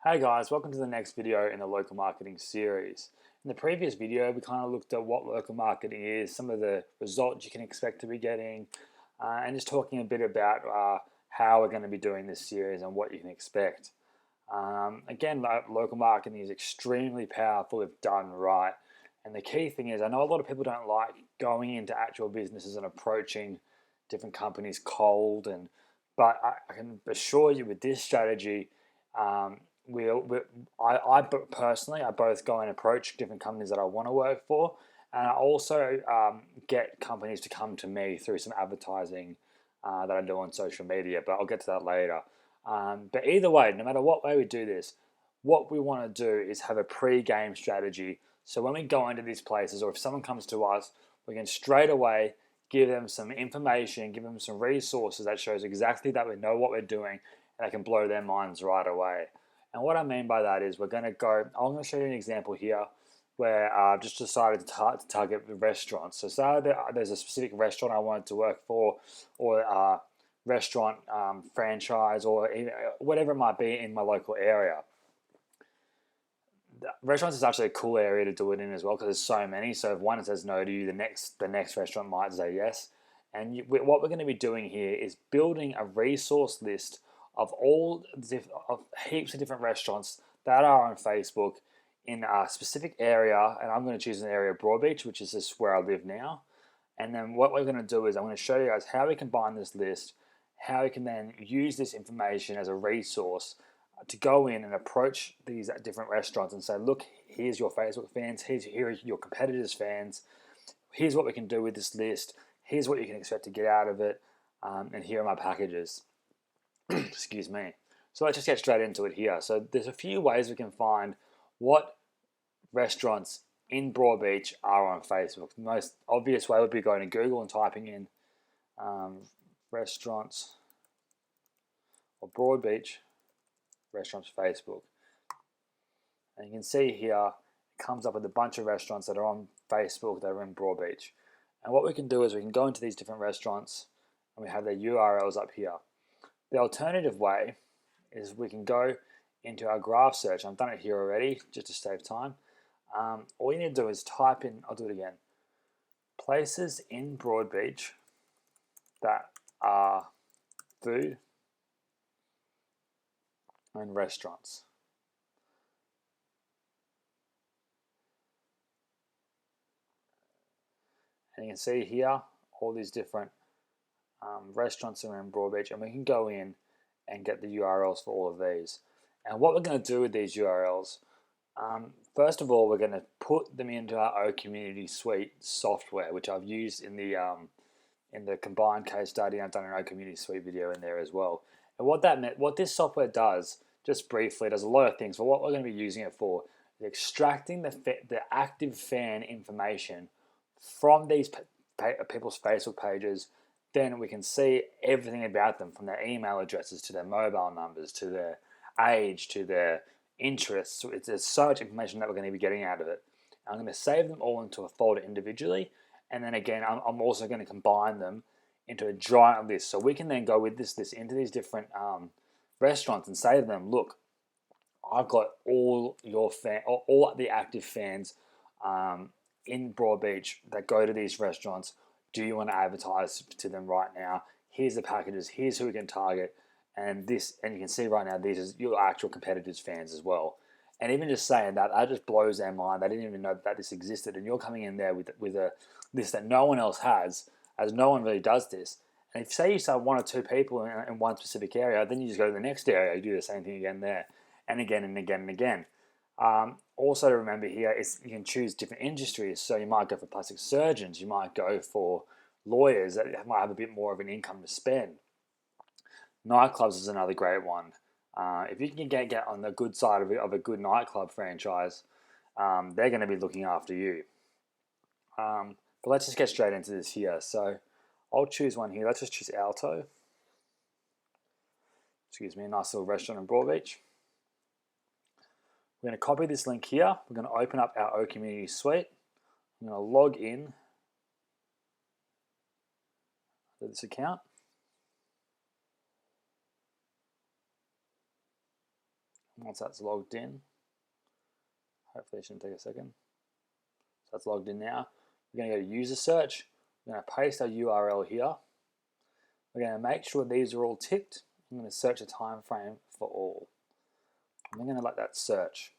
Hey guys, welcome to the next video in the local marketing series. In the previous video, we kind of looked at what local marketing is, some of the results you can expect to be getting, and just talking a bit about how we're going to be doing this series and what you can expect. Again, local marketing is extremely powerful if done right. And the key thing is, I know a lot of people don't like going into actual businesses and approaching different companies cold, but I can assure you with this strategy, um, I personally, I both go and approach different companies that I want to work for, and I also get companies to come to me through some advertising that I do on social media. But I'll get to that later. But either way, no matter what way we do this, what we want to do is have a pre-game strategy. So when we go into these places, or if someone comes to us, we can straight away give them some information, give them some resources that shows exactly that we know what we're doing, and I can blow their minds right away. And what I mean by that is I'm going to show you an example here where I've just decided to target the restaurants. So say there's a specific restaurant I wanted to work for, or a restaurant franchise, or even, whatever it might be in my local area. Restaurants is actually a cool area to do it in as well because there's so many. So if one says no to you, the next restaurant might say yes. And what we're going to be doing here is building a resource list of of heaps of different restaurants that are on Facebook in a specific area. And I'm going to choose an area of Broadbeach, which is just where I live now. And then what we're going to do is I'm going to show you guys how we combine this list, how we can then use this information as a resource to go in and approach these different restaurants and say, look, here's your Facebook fans, here are your competitors' fans, here's what we can do with this list, here's what you can expect to get out of it, and here are my packages. Excuse me. So let's just get straight into it here. So there's a few ways we can find what restaurants in Broadbeach are on Facebook. The most obvious way would be going to Google and typing in restaurants or Broadbeach restaurants Facebook. And you can see here, it comes up with a bunch of restaurants that are on Facebook that are in Broadbeach. And what we can do is we can go into these different restaurants and we have their URLs up here. The alternative way is we can go into our graph search. I've done it here already just to save time. All you need to do is type in, I'll do it again, places in Broadbeach that are food and restaurants. And you can see here all these different restaurants are in Broadbeach, and we can go in and get the URLs for all of these. And what we're going to do with these URLs, first of all, we're going to put them into our O Community Suite software, which I've used in the combined case study. I've done an O Community Suite video in there as well. And what this software does, just briefly, does a lot of things. But what we're going to be using it for is extracting the active fan information from these people's Facebook pages. Then we can see everything about them, from their email addresses to their mobile numbers to their age to their interests. There's so much information that we're going to be getting out of it. I'm going to save them all into a folder individually, and then again, I'm also going to combine them into a giant list. So we can then go with this list into these different restaurants and say to them, look, I've got all the active fans in Broadbeach that go to these restaurants. Do you want to advertise to them right now? Here's the packages. Here's who we can target, and you can see right now these are your actual competitors' fans as well. And even just saying that just blows their mind. They didn't even know that this existed, and you're coming in there with a list that no one else has, as no one really does this. And if say you start one or two people in one specific area, then you just go to the next area. You do the same thing again there, and again and again and again. Also to remember here is you can choose different industries. So you might go for plastic surgeons, you might go for lawyers that might have a bit more of an income to spend. Nightclubs is another great one. If you can get on the good side of a good nightclub franchise, they're going to be looking after you. But let's just get straight into this here. So I'll choose one here. Let's just choose Alto. Excuse me, a nice little restaurant in Broadbeach. We're going to copy this link here. We're going to open up our O Community Suite. I'm going to log in to this account. Once that's logged in, hopefully it shouldn't take a second. So that's logged in now. We're going to go to user search. We're going to paste our URL here. We're going to make sure these are all ticked. I'm going to search a time frame for all. I'm going to let that search.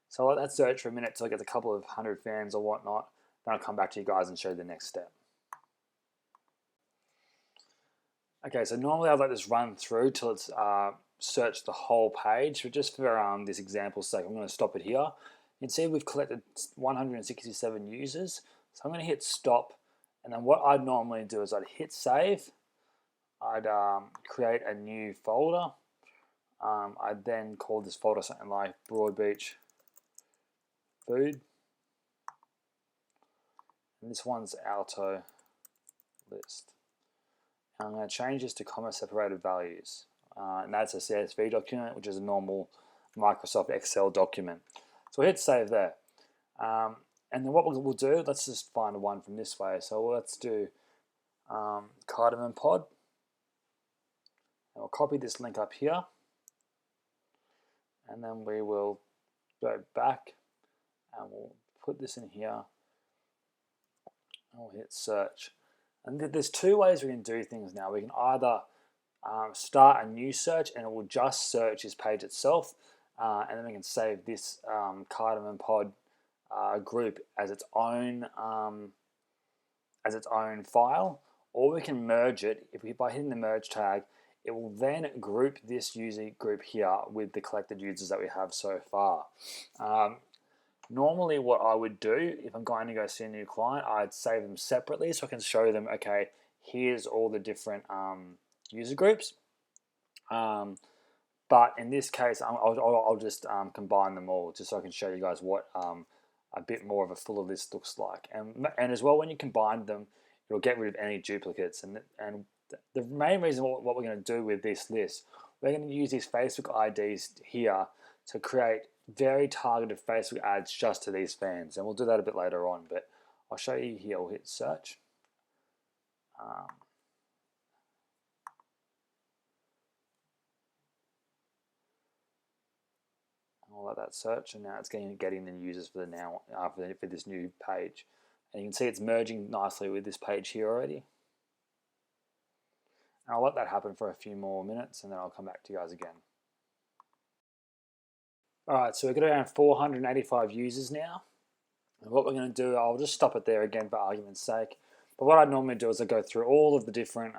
So I'll let that search for a minute till it gets a couple of 100 fans or whatnot. Then I'll come back to you guys and show you the next step. Okay, so normally I'd let this run through till it's searched the whole page, but just for this example's sake, I'm going to stop it here. You can see we've collected 167 users. So I'm going to hit stop, and then what I'd normally do is I'd hit save. I'd create a new folder. I'd then call this folder something like Broadbeach Food. And this one's Alto list. I'm going to change this to comma separated values. And that's a CSV document, which is a normal Microsoft Excel document. So we'll hit save there. And then what we'll do, let's just find one from this way. So let's do cardamom pod. And we'll copy this link up here. And then we will go back and we'll put this in here. And we'll hit search. And there's two ways we can do things now. We can either start a new search and it will just search this page itself, and then we can save this cardamom pod group as its own file, or we can merge it. By hitting the merge tag, it will then group this user group here with the collected users that we have so far. Normally what I would do if I'm going to go see a new client, I'd save them separately so I can show them, okay, here's all the different user groups. But in this case, I'll just combine them all just so I can show you guys what a bit more of a fuller list looks like. And as well, when you combine them, you'll get rid of any duplicates. And the main reason what we're going to do with this list, we're going to use these Facebook IDs here to create very targeted Facebook ads just to these fans, and we'll do that a bit later on, but I'll show you here. We'll hit search. I'll let that search, and now it's getting the users for for this new page, and you can see it's merging nicely with this page here already. And I'll let that happen for a few more minutes, and then I'll come back to you guys again. Alright, so we've got around 485 users now. And what we're going to do, I'll just stop it there again for argument's sake. But what I normally do is I go through all of the different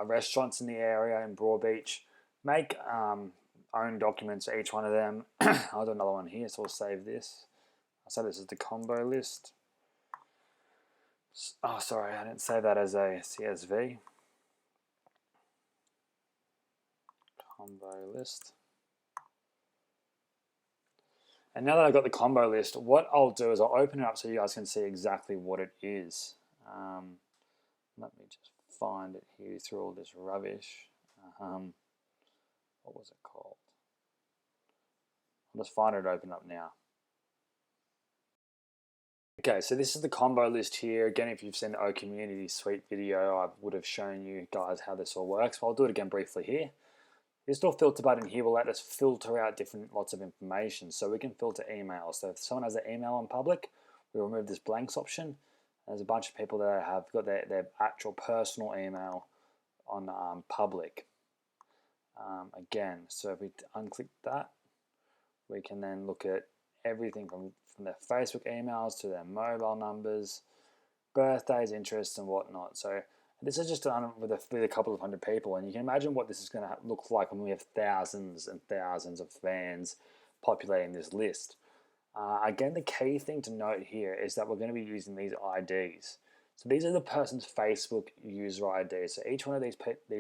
restaurants in the area in Broadbeach, make own documents for each one of them. I'll do another one here, so we'll save this. So this is the combo list. Oh, sorry, I didn't save that as a CSV. Combo list. And now that I've got the combo list, what I'll do is I'll open it up so you guys can see exactly what it is. Let me just find it here through all this rubbish. What was it called? I'll just find it open up now. Okay, so this is the combo list here. Again, if you've seen the O Community Suite video, I would have shown you guys how this all works. But I'll do it again briefly here. This little filter button here will let us filter out lots of information. So we can filter emails. So if someone has their email on public, we remove this blanks option. There's a bunch of people that have got their actual personal email on public. Again, so if we unclick that, we can then look at everything from their Facebook emails to their mobile numbers, birthdays, interests, and whatnot. So this is just done with a couple of hundred people, and you can imagine what this is going to look like when we have thousands and thousands of fans populating this list. Again, the key thing to note here is that we're going to be using these IDs. So these are the person's Facebook user IDs. So each one of these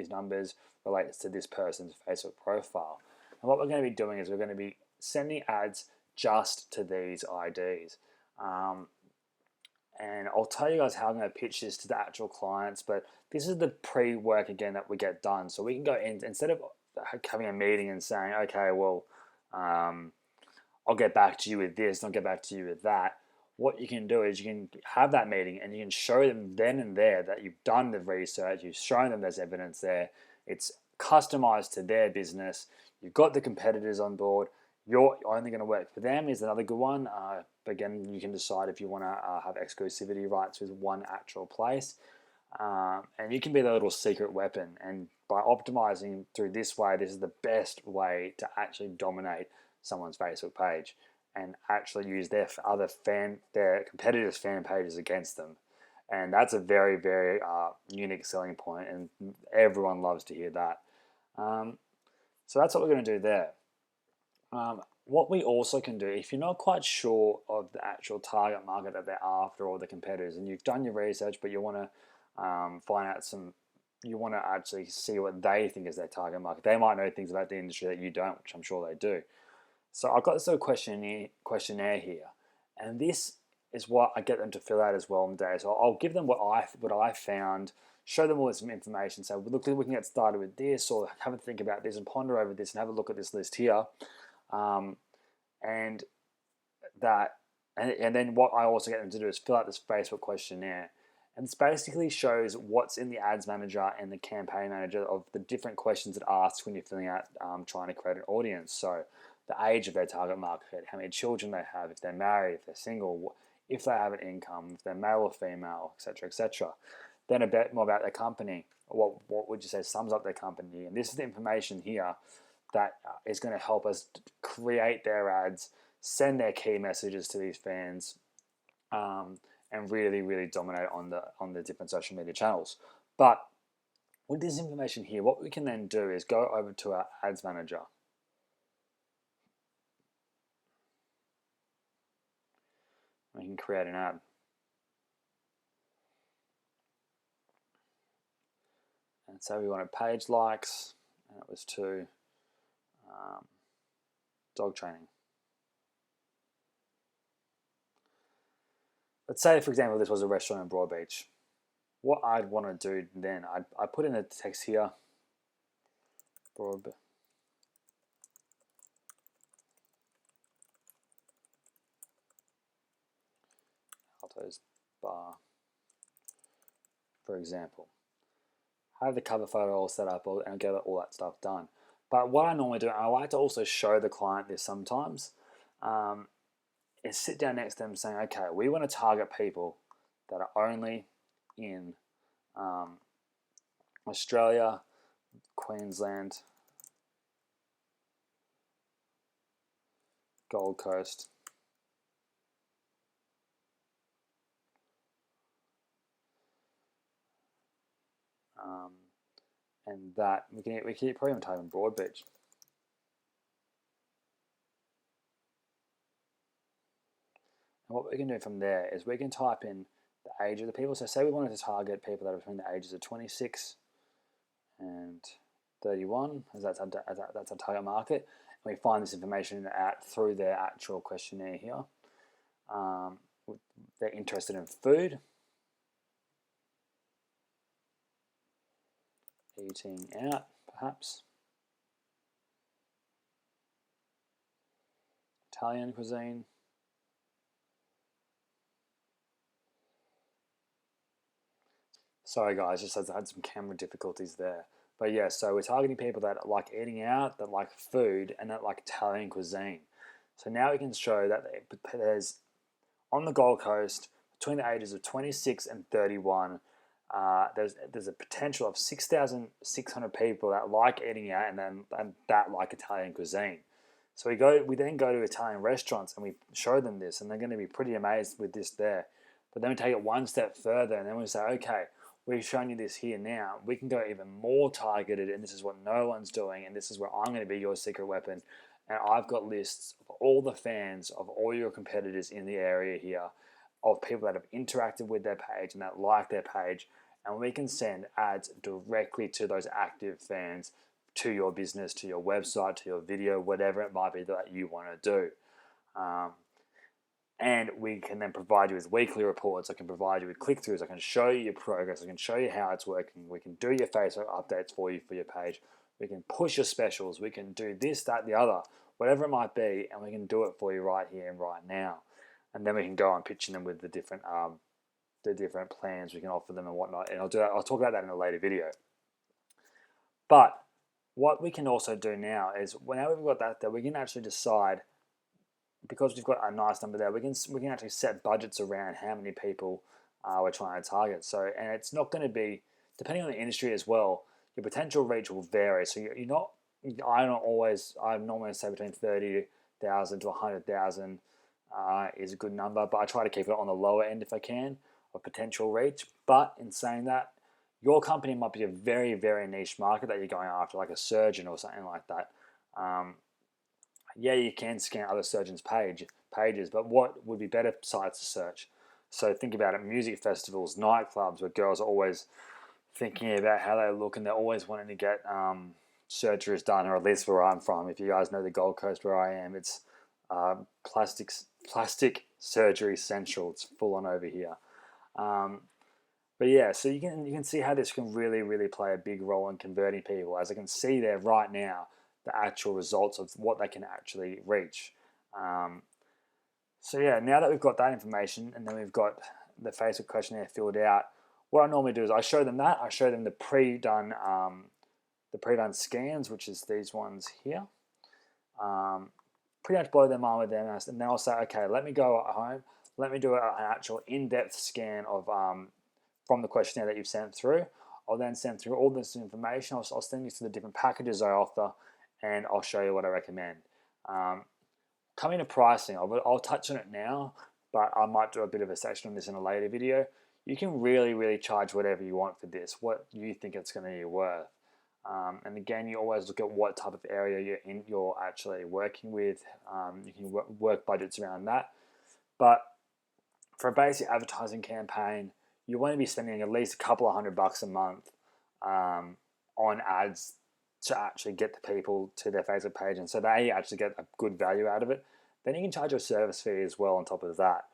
numbers relates to this person's Facebook profile. And what we're going to be doing is we're going to be sending ads just to these IDs. And I'll tell you guys how I'm going to pitch this to the actual clients, but this is the pre-work again that we get done. So we can go in, instead of having a meeting and saying, okay, well, I'll get back to you with this, and I'll get back to you with that. what you can do is you can have that meeting and you can show them then and there that you've done the research, you've shown them there's evidence there, it's customized to their business, you've got the competitors on board, you're only going to work for them is another good one. Again, you can decide if you want to have exclusivity rights with one actual place. And you can be the little secret weapon. And by optimizing through this way, this is the best way to actually dominate someone's Facebook page and actually use their competitors' fan pages against them. And that's a very, very unique selling point, and everyone loves to hear that. So that's what we're going to do there. What we also can do, if you're not quite sure of the actual target market that they're after or the competitors, and you've done your research, but you want to find out you want to actually see what they think is their target market. They might know things about the industry that you don't, which I'm sure they do. So I've got this little questionnaire here, and this is what I get them to fill out as well on the day. So I'll give them what I found, show them all some information. So look, we can get started with this, or have a think about this and ponder over this, and have a look at this list here, and then what I also get them to do is fill out this Facebook questionnaire. And this basically shows what's in the ads manager and the campaign manager of the different questions it asks when you're filling out trying to create an audience. So the age of their target market, how many children they have, if they're married, if they're single, if they have an income, if they're male or female, etc., etc. Then a bit more about their company. What would you say sums up their company? And this is the information here that is going to help us create their ads, send their key messages to these fans, and really, really dominate on the different social media channels. But with this information here, what we can then do is go over to our ads manager. We can create an ad. And so we wanted page likes, and it was to dog training. Let's say, for example, this was a restaurant in Broadbeach. What I'd want to do then, I put in the text here, Alto's Bar, for example. Have the cover photo all set up and get all that stuff done. But what I normally do, and I like to also show the client this sometimes, is sit down next to them saying, okay, we want to target people that are only in Australia, Queensland, Gold Coast, and that we can probably even type in Broadbeach. And what we can do from there is we can type in the age of the people. So say we wanted to target people that are between the ages of 26 and 31, as that's our target market. And we find this information out through their actual questionnaire here. They're interested in food, eating out, perhaps, Italian cuisine, sorry guys, just had some camera difficulties there. But yeah, so we're targeting people that like eating out, that like food, and that like Italian cuisine. So now we can show that there's, on the Gold Coast, between the ages of 26 and 31, there's a potential of 6,600 people that like eating out and that like Italian cuisine. So we then go to Italian restaurants and we show them this, and they're going to be pretty amazed with this there. But then we take it one step further, and then we say, okay, we've shown you this here now. We can go even more targeted, and this is what no one's doing, and this is where I'm going to be your secret weapon. And I've got lists of all the fans of all your competitors in the area here, of people that have interacted with their page and that like their page, and we can send ads directly to those active fans, to your business, to your website, to your video, whatever it might be that you want to do. And we can then provide you with weekly reports. I can provide you with click-throughs. I can show you your progress. I can show you how it's working. We can do your Facebook updates for you for your page. We can push your specials. We can do this, that, the other, whatever it might be, and we can do it for you right here and right now. and then we can go on pitching them with the different plans we can offer them and whatnot. And I'll talk about that in a later video. But what we can also do now is, whenever we've got that there, we can actually decide, because we've got a nice number there, we can actually set budgets around how many people we're trying to target. So, and it's not going to be, depending on the industry as well, your potential reach will vary. So you're not, I normally say between 30,000 to 100,000 is a good number, but I try to keep it on the lower end if I can of potential reach. But in saying that, your company might be a very, very niche market that you're going after, like a surgeon or something like that. Yeah, you can scan other surgeons' pages, but what would be better sites to search? So think about it: music festivals, nightclubs, where girls are always thinking about how they look, and they're always wanting to get surgeries done, or at least where I'm from. If you guys know the Gold Coast where I am, it's plastic surgery central. It's full on over here. But yeah, so you can see how this can really, really play a big role in converting people. As I can see there right now, the actual results of what they can actually reach. So yeah, now that we've got that information, and then we've got the Facebook questionnaire filled out, what I normally do is I show them that. I show them the pre-done scans, which is these ones here. Pretty much blow their mind with them, and then I'll say, okay, let me go at home. Let me do an actual in-depth scan of from the questionnaire that you've sent through. I'll then send through all this information. I'll send you to the different packages I offer, and I'll show you what I recommend. Coming to pricing, I'll touch on it now, but I might do a bit of a section on this in a later video. You can really, really charge whatever you want for this, what you think it's going to be worth. And again, you always look at what type of area you're actually working with. You can work budgets around that. But for a basic advertising campaign, you want to be spending at least a couple of $100 a month on ads to actually get the people to their Facebook page, and so they actually get a good value out of it. Then you can charge a service fee as well on top of that.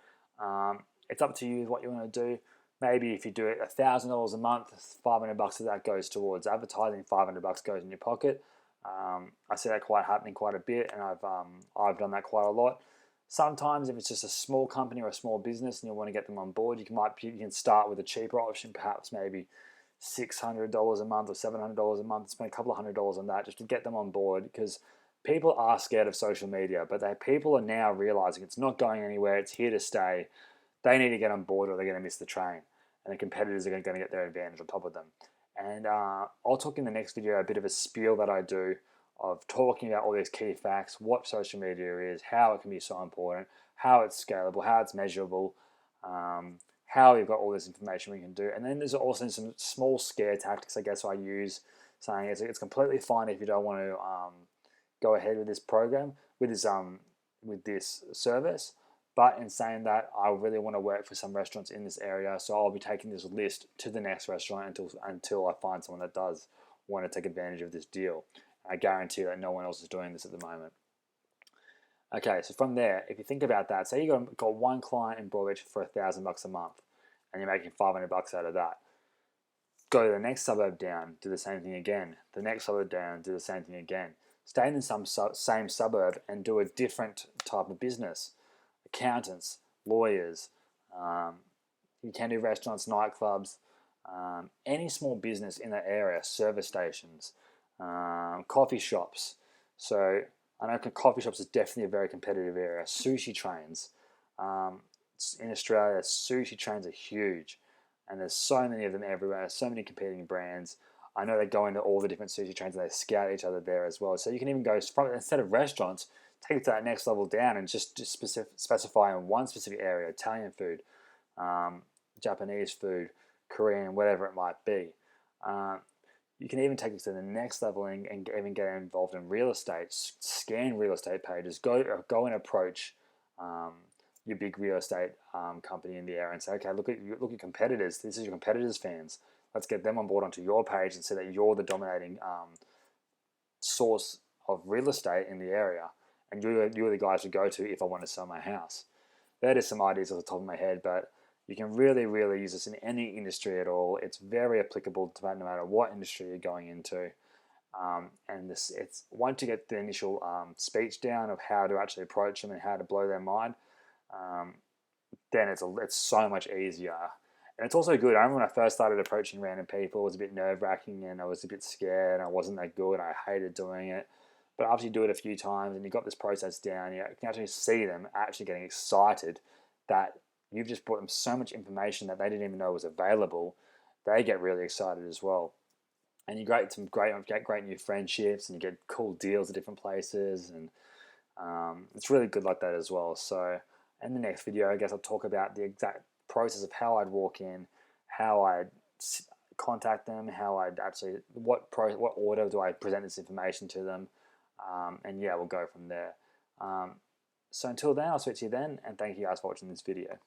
It's up to you what you want to do. Maybe if you do it $1,000 a month, $500 of that goes towards advertising, $500 goes in your pocket. I see that happening quite a bit, and I've done that quite a lot. Sometimes if it's just a small company or a small business and you want to get them on board, you can start with a cheaper option, perhaps maybe $600 a month or $700 a month, spend a couple of $100 on that just to get them on board, because people are scared of social media, but people are now realizing it's not going anywhere, it's here to stay. They need to get on board or they're going to miss the train, and the competitors are going to get their advantage on top of them. And I'll talk in the next video a bit of a spiel that I do of talking about all these key facts, what social media is, how it can be so important, how it's scalable, how it's measurable, how we've got all this information we can do. And then there's also some small scare tactics, I guess, I use, saying it's completely fine if you don't want to go ahead with this program, with this service. But in saying that, I really want to work for some restaurants in this area, so I'll be taking this list to the next restaurant until I find someone that does want to take advantage of this deal. I guarantee that no one else is doing this at the moment. Okay, so from there, if you think about that, say you got one client in Broadbeach for $1,000 a month, and you're making $500 out of that. Go to the next suburb down, do the same thing again. The next suburb down, do the same thing again. Stay in some same suburb and do a different type of business. Accountants, lawyers, you can do restaurants, nightclubs, any small business in that area, service stations, coffee shops. So I know coffee shops is definitely a very competitive area. Sushi trains. In Australia, sushi trains are huge, and there's so many of them everywhere. There's so many competing brands. I know they go into all the different sushi trains and they scout each other there as well. So you can even go from, instead of restaurants, take it to that next level down and just specify in one specific area: Italian food, Japanese food, Korean, whatever it might be. You can even take it to the next level and even get involved in real estate. Scan real estate pages. Go and approach your big real estate company in the area and say, okay, look at competitors. This is your competitors' fans. Let's get them on board onto your page and say that you're the dominating source of real estate in the area, and you're the guys to go to if I want to sell my house. That is some ideas off the top of my head, but you can really, really use this in any industry at all. It's very applicable to no matter what industry you're going into. And it's once you get the initial speech down of how to actually approach them and how to blow their mind, then it's so much easier. And it's also good. I remember when I first started approaching random people, it was a bit nerve wracking and I was a bit scared and I wasn't that good. I hated doing it. But after you do it a few times and you got this process down, you can actually see them actually getting excited that you've just brought them so much information that they didn't even know was available. They get really excited as well. And you get great new friendships and you get cool deals at different places, and it's really good like that as well. So in the next video, I guess I'll talk about the exact process of how I'd walk in, how I'd contact them, how I'd actually what order do I present this information to them, and yeah, we'll go from there. So until then, I'll speak to you then, and thank you guys for watching this video.